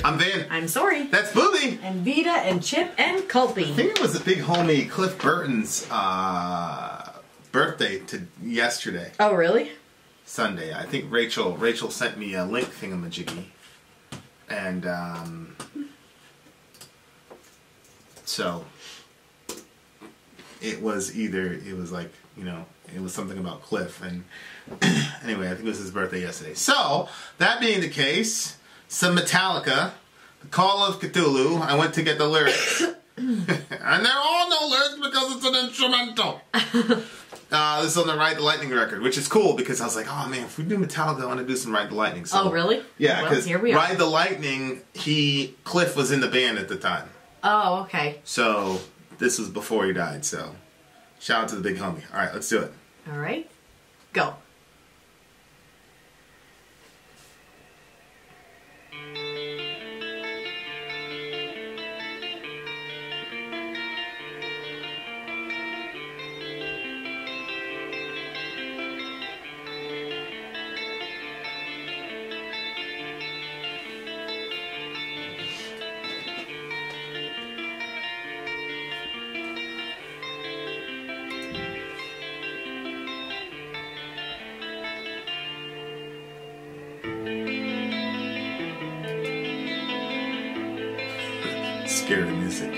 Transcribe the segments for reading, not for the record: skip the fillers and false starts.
I'm Vin. I'm Sori. That's Booby. And Vita and Chip and Culpy. I think it was the big homie Cliff Burton's birthday yesterday. Oh, really? Sunday. I think Rachel sent me a link thingamajiggy. And so it was like, you know, it was something about Cliff, and anyway, I think it was his birthday yesterday. So, that being the case, some Metallica, The Call of Ktulu. I went to get the lyrics. And there are no lyrics because it's an instrumental. This is on the Ride the Lightning record, which is cool because I was like, oh man, if we do Metallica, I want to do some Ride the Lightning. So, oh, really? Yeah, because well, Ride the Lightning, Cliff was in the band at the time. Oh, okay. So, this was before he died, so shout out to the big homie. Alright, let's do it. Alright, go. Scary music.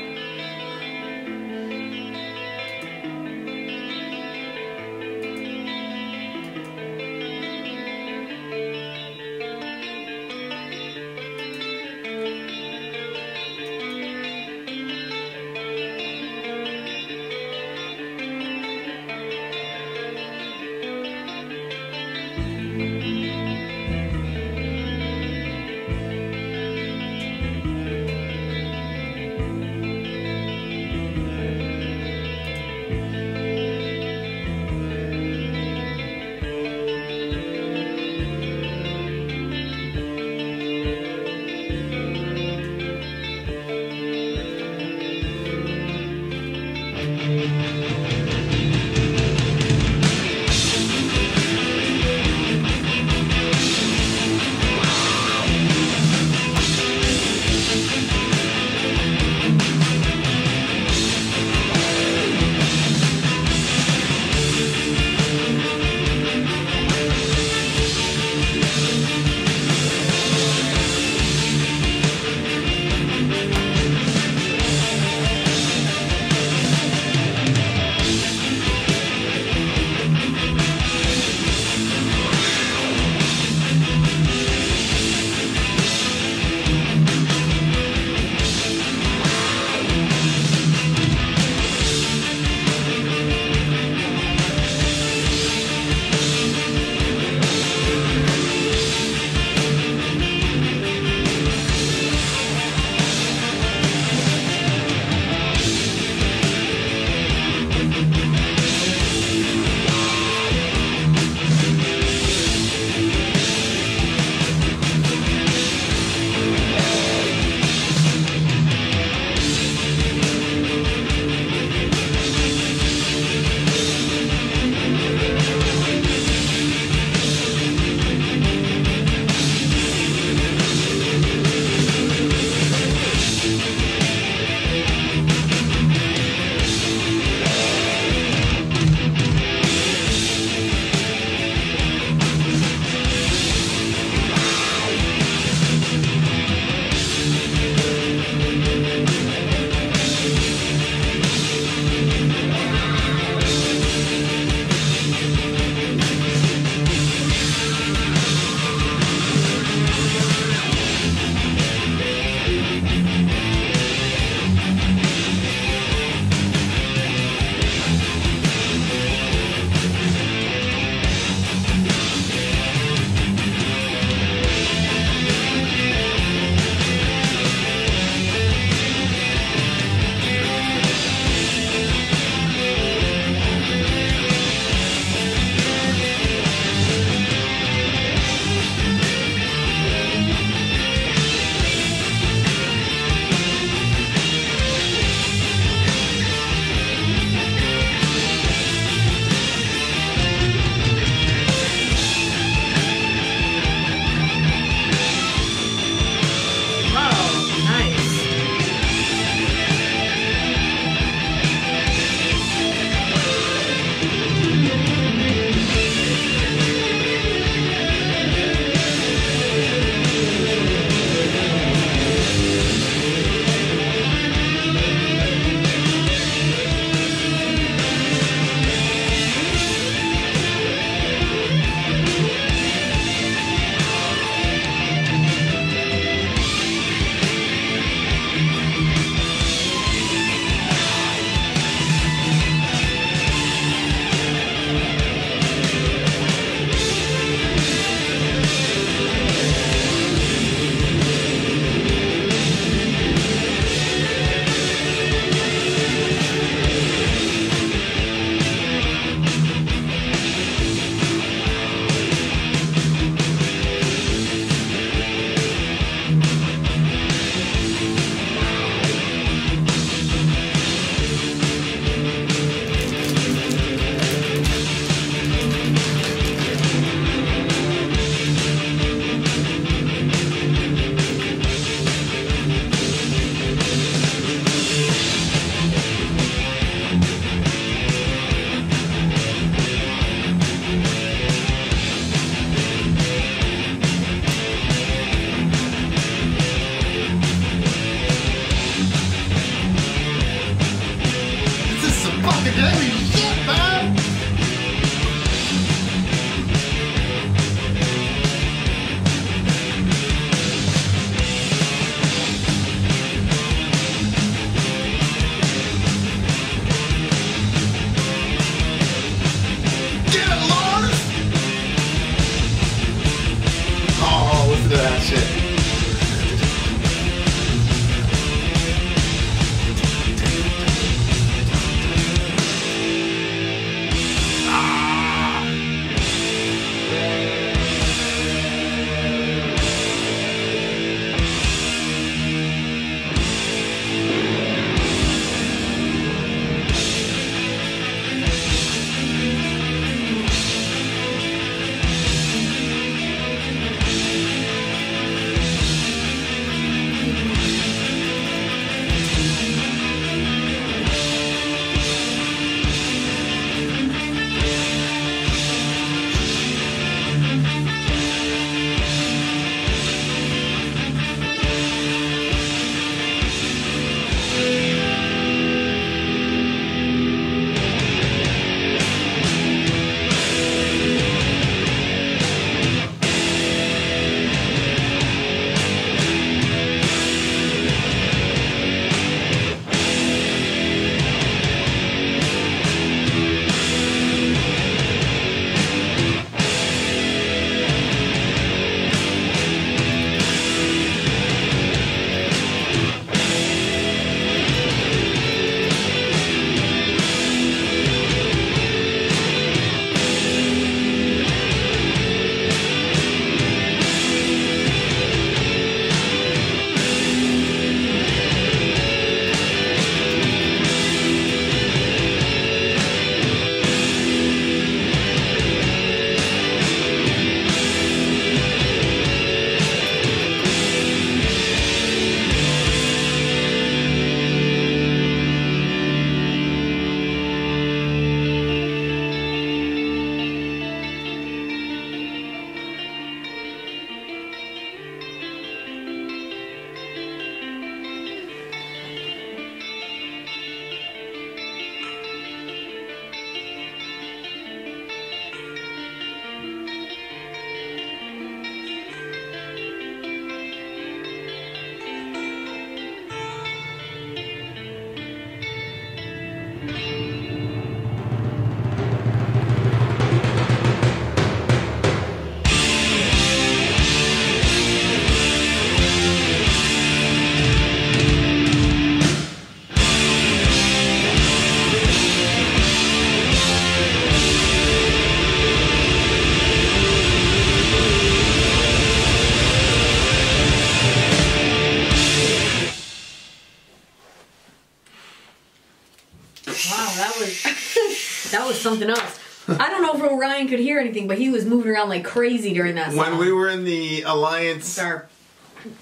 something else. I don't know if Orion could hear anything, but he was moving around like crazy during that song. When we were in the Alliance...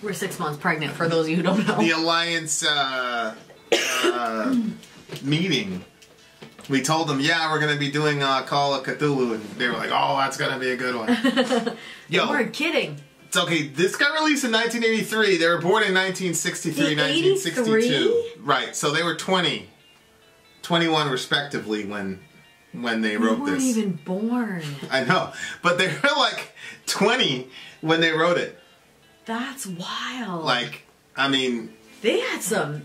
We're 6 months pregnant, for those of you who don't know. The Alliance meeting. We told them, yeah, we're going to be doing Call of Ktulu, and they were like, oh, that's going to be a good one. Yo, we're kidding. It's okay, this got released in 1983. They were born in 1963, 1962. Right, so they were 20, 21 respectively when they wrote this. We weren't even born. I know, but they were like 20 when they wrote it. That's wild. Like, I mean... That's some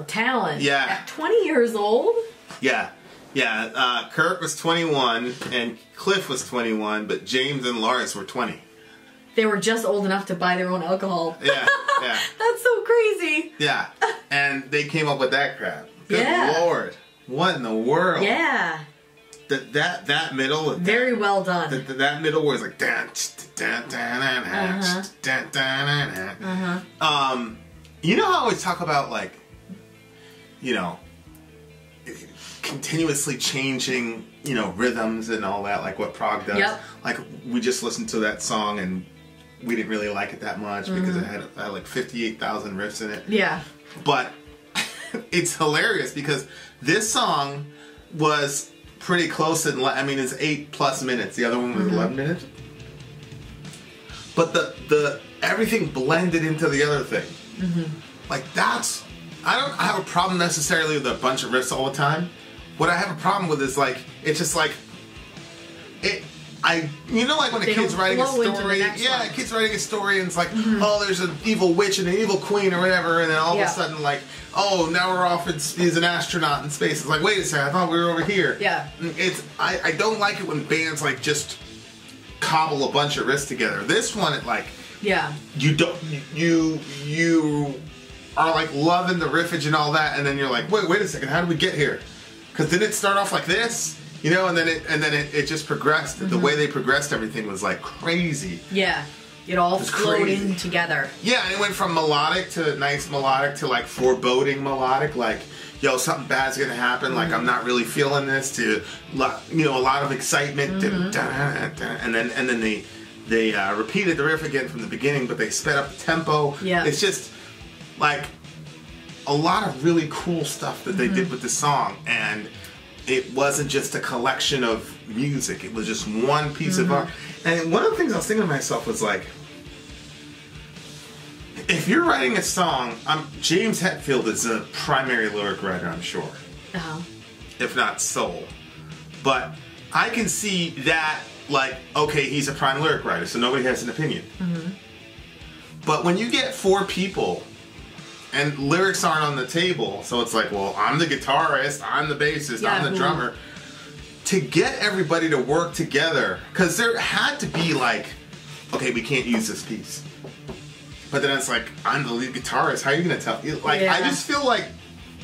talent. Yeah. At 20 years old? Yeah. Yeah, Kurt was 21 and Cliff was 21, but James and Lars were 20. They were just old enough to buy their own alcohol. Yeah, yeah. That's so crazy. Yeah, and they came up with that crap. Good Lord. What in the world? Yeah. That middle... Very well done. That middle was like... You know how I always talk about, like, you know, continuously changing, you know, rhythms and all that, like what prog does. Yep. Like, we just listened to that song and we didn't really like it that much because it had like 58,000 riffs in it. Yeah. But it's hilarious because this song was pretty close in, I mean, it's 8+ minutes. The other one was 11 minutes. But the everything blended into the other thing. Like, that's... I don't have a problem necessarily with a bunch of riffs all the time. What I have a problem with is, like, it's just like... You know, like when a kid's writing a story... Yeah, a kid's writing a story and it's like, oh, there's an evil witch and an evil queen or whatever, and then all of a sudden, like, oh, now we're off, he's an astronaut in space. It's like, wait a second, I thought we were over here. Yeah. I don't like it when bands, like, just cobble a bunch of riffs together. This one, it, like... Yeah. You are like loving the riffage and all that, and then you're like, wait a second, how did we get here? Because didn't it start off like this, you know, and then it just progressed. The way they progressed everything was like crazy. Yeah, it all flowed in together. Yeah, and it went from melodic to nice melodic to like foreboding melodic, like, yo, something bad's gonna happen. Like, I'm not really feeling this. To, you know, a lot of excitement. And then they repeated the riff again from the beginning, but they sped up the tempo. Yeah. It's just, like, a lot of really cool stuff that they did with the song. And it wasn't just a collection of music. It was just one piece of art. And one of the things I was thinking to myself was, like, if you're writing a song, James Hetfield is a primary lyric writer, I'm sure. If not sole. But I can see that... Like, okay, he's a prime lyric writer, so nobody has an opinion. But when you get 4 people and lyrics aren't on the table, so it's like, well, I'm the guitarist, I'm the bassist, I'm the drummer. To get everybody to work together, because there had to be like, okay, we can't use this piece. But then it's like, I'm the lead guitarist, how are you going to tell? Like, I just feel like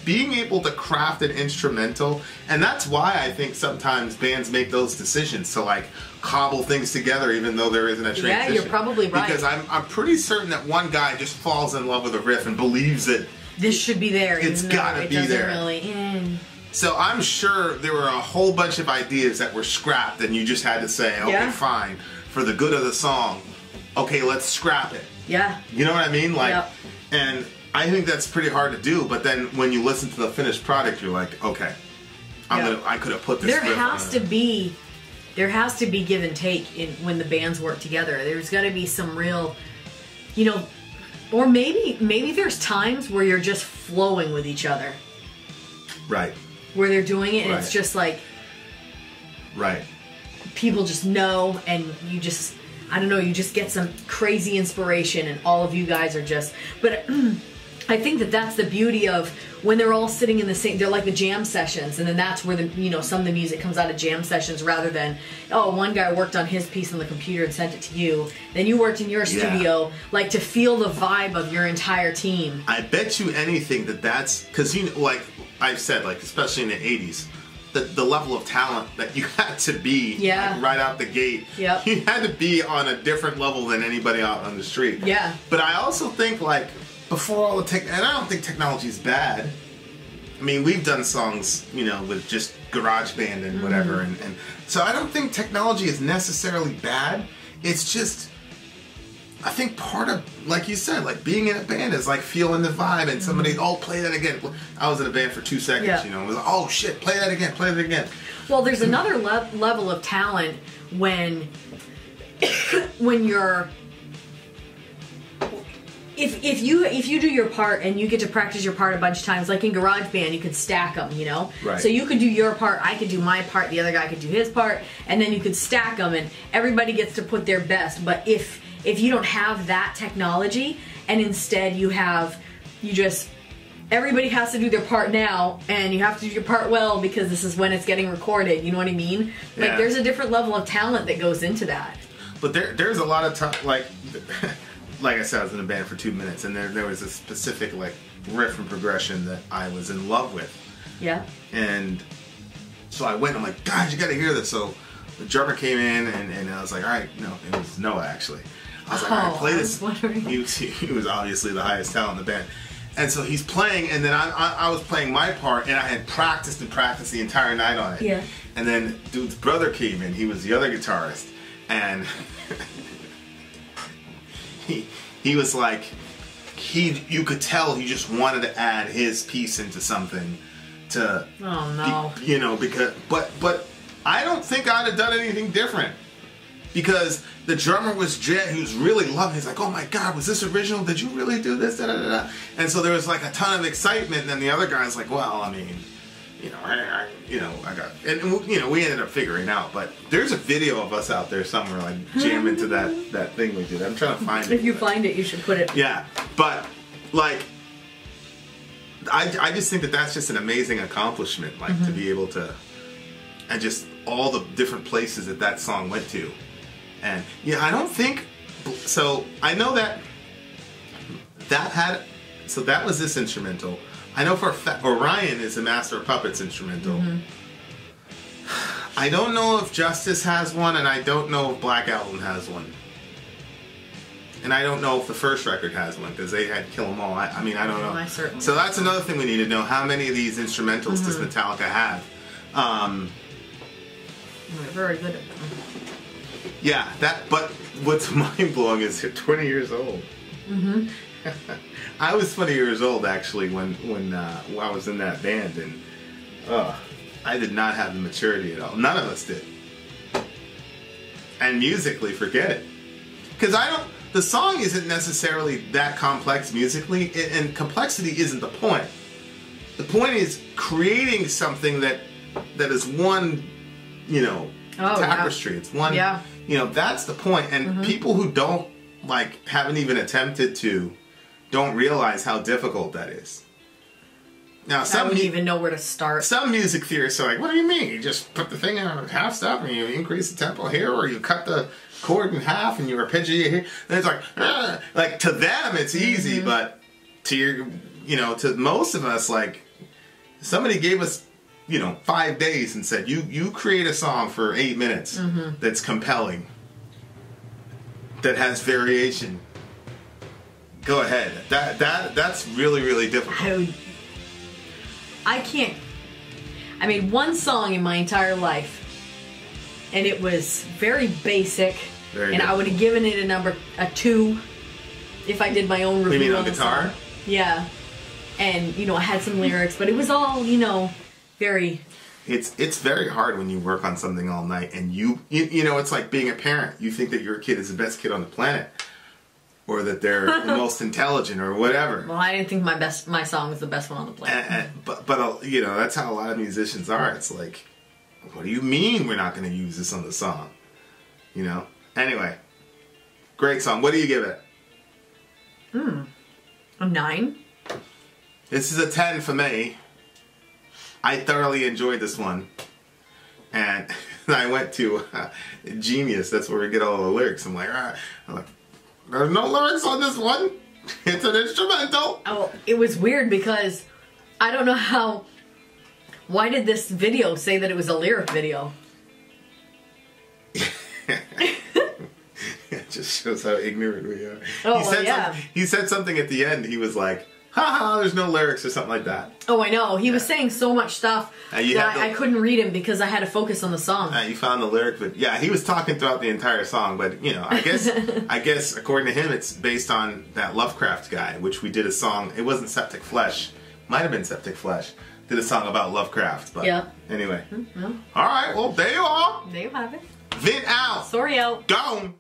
being able to craft an instrumental, and that's why I think sometimes bands make those decisions to like cobble things together even though there isn't a transition. Yeah, you're probably right. Because I'm pretty certain that one guy just falls in love with a riff and believes that this should be there. It's gotta be there. Really, So I'm sure there were a whole bunch of ideas that were scrapped and you just had to say, okay, fine, for the good of the song, okay, let's scrap it. Yeah. You know what I mean? Like, and I think that's pretty hard to do, but then when you listen to the finished product, you're like, okay, I could have put this. There has to be give and take in when the bands work together. There's got to be some real, you know, or maybe there's times where you're just flowing with each other. Right. Where they're doing it and it's just like, people just know, and you just, I don't know, you just get some crazy inspiration, and all of you guys are just, but I think that that's the beauty of when they're all sitting in the same, they're like the jam sessions, and then that's where the, you know, some of the music comes out of jam sessions rather than, oh, one guy worked on his piece on the computer and sent it to you, then you worked in your studio, like to feel the vibe of your entire team. I bet you anything that's, because, you know, like I've said, like especially in the 80s, the level of talent that you had to be like, right out the gate. Yep. You had to be on a different level than anybody out on the street. Yeah. But I also think, like, before all the and I don't think technology is bad. I mean, we've done songs, you know, with just garage band and whatever. And so I don't think technology is necessarily bad. It's just, I think part of, like you said, like being in a band is like feeling the vibe, and somebody, oh, play that again. I was in a band for 2 seconds, you know, it was like, oh shit, play that again. Well, there's another level of talent when you're, if you do your part and you get to practice your part a bunch of times, like in GarageBand, you could stack them, you know? Right. So you could do your part, I could do my part, the other guy could do his part, and then you could stack them, and everybody gets to put their best. But if you don't have that technology, and instead everybody has to do their part now, and you have to do your part well because this is when it's getting recorded, you know what I mean? Like, there's a different level of talent that goes into that. But there's a lot of time, like I said, I was in a band for 2 minutes, and there was a specific like riff and progression that I was in love with. Yeah. And so I went, I'm like, guys, you gotta hear this. So the drummer came in, and I was like, all right, no, it was Noah actually. I was like, all right, play this. He was obviously the highest talent in the band. And so he's playing, and then I was playing my part, and I had practiced the entire night on it. Yeah. And then dude's brother came in, he was the other guitarist, and he was like, you could tell he just wanted to add his piece into something to, you know, because, but I don't think I'd have done anything different, because the drummer was he was really loving it. He's like, oh my God, was this original? Did you really do this? Da, da, da, da. And so there was like a ton of excitement, and then the other guy's like, well, I mean, you know, I got, and you know, we ended up figuring out, but there's a video of us out there somewhere, like jamming to that thing we did. I'm trying to find it. If you find it, you should put it. Yeah, but like, I just think that that's just an amazing accomplishment, like to be able to, and just all the different places that song went to, and yeah, I don't think so. I know that was this instrumental. I know for a fact Orion is a Master of Puppets instrumental. I don't know if Justice has one, and I don't know if Black Album has one. And I don't know if the first record has one, because they had Kill 'Em All. I mean, I don't know. So that's another thing we need to know. How many of these instrumentals does Metallica have? We're very good at them. Yeah, but what's mind-blowing is they're 20 years old. I was 20 years old actually when I was in that band, and I did not have the maturity at all. None of us did. And musically, forget it. Because the song isn't necessarily that complex musically, and complexity isn't the point. The point is creating something that is one, you know, tapestry. It's one, you know, that's the point. And people who don't, like, haven't even attempted to, don't realize how difficult that is. Now, I wouldn't even know where to start. Some music theorists are like, what do you mean? You just put the thing in a half step and you increase the tempo here, or you cut the chord in half and you arpeggiate here. And it's like to them it's easy, but to to most of us, like, somebody gave us, 5 days and said, you create a song for 8 minutes that's compelling, that has variation. Go ahead. That's really, really difficult. I can't. I made one song in my entire life, and it was very basic. I would have given it a 2 if I did my own review. You mean on guitar? Song. Yeah, and I had some lyrics, but it was all very. It's very hard when you work on something all night, and you it's like being a parent. You think that your kid is the best kid on the planet, or that they're the most intelligent, or whatever. Well, I didn't think my song was the best one on the planet. But that's how a lot of musicians are. It's like, what do you mean we're not going to use this on the song? Anyway, great song. What do you give it? A 9. This is a 10 for me. I thoroughly enjoyed this one, and I went to Genius. That's where we get all the lyrics. I'm like, there's no lyrics on this one. It's an instrumental. Oh, it was weird because I don't know why did this video say that it was a lyric video? It just shows how ignorant we are. Oh, He said something at the end. He was like, haha, there's no lyrics or something like that. Oh, I know. He was saying so much stuff that I couldn't read him because I had to focus on the song. You found the lyric, but yeah, he was talking throughout the entire song. But you know, I guess according to him, it's based on that Lovecraft guy, which we did a song. It wasn't Septic Flesh, might have been Septic Flesh. Did a song about Lovecraft, but anyway. All right, well there you are. There you have it. Vin out. Sori out. Gone.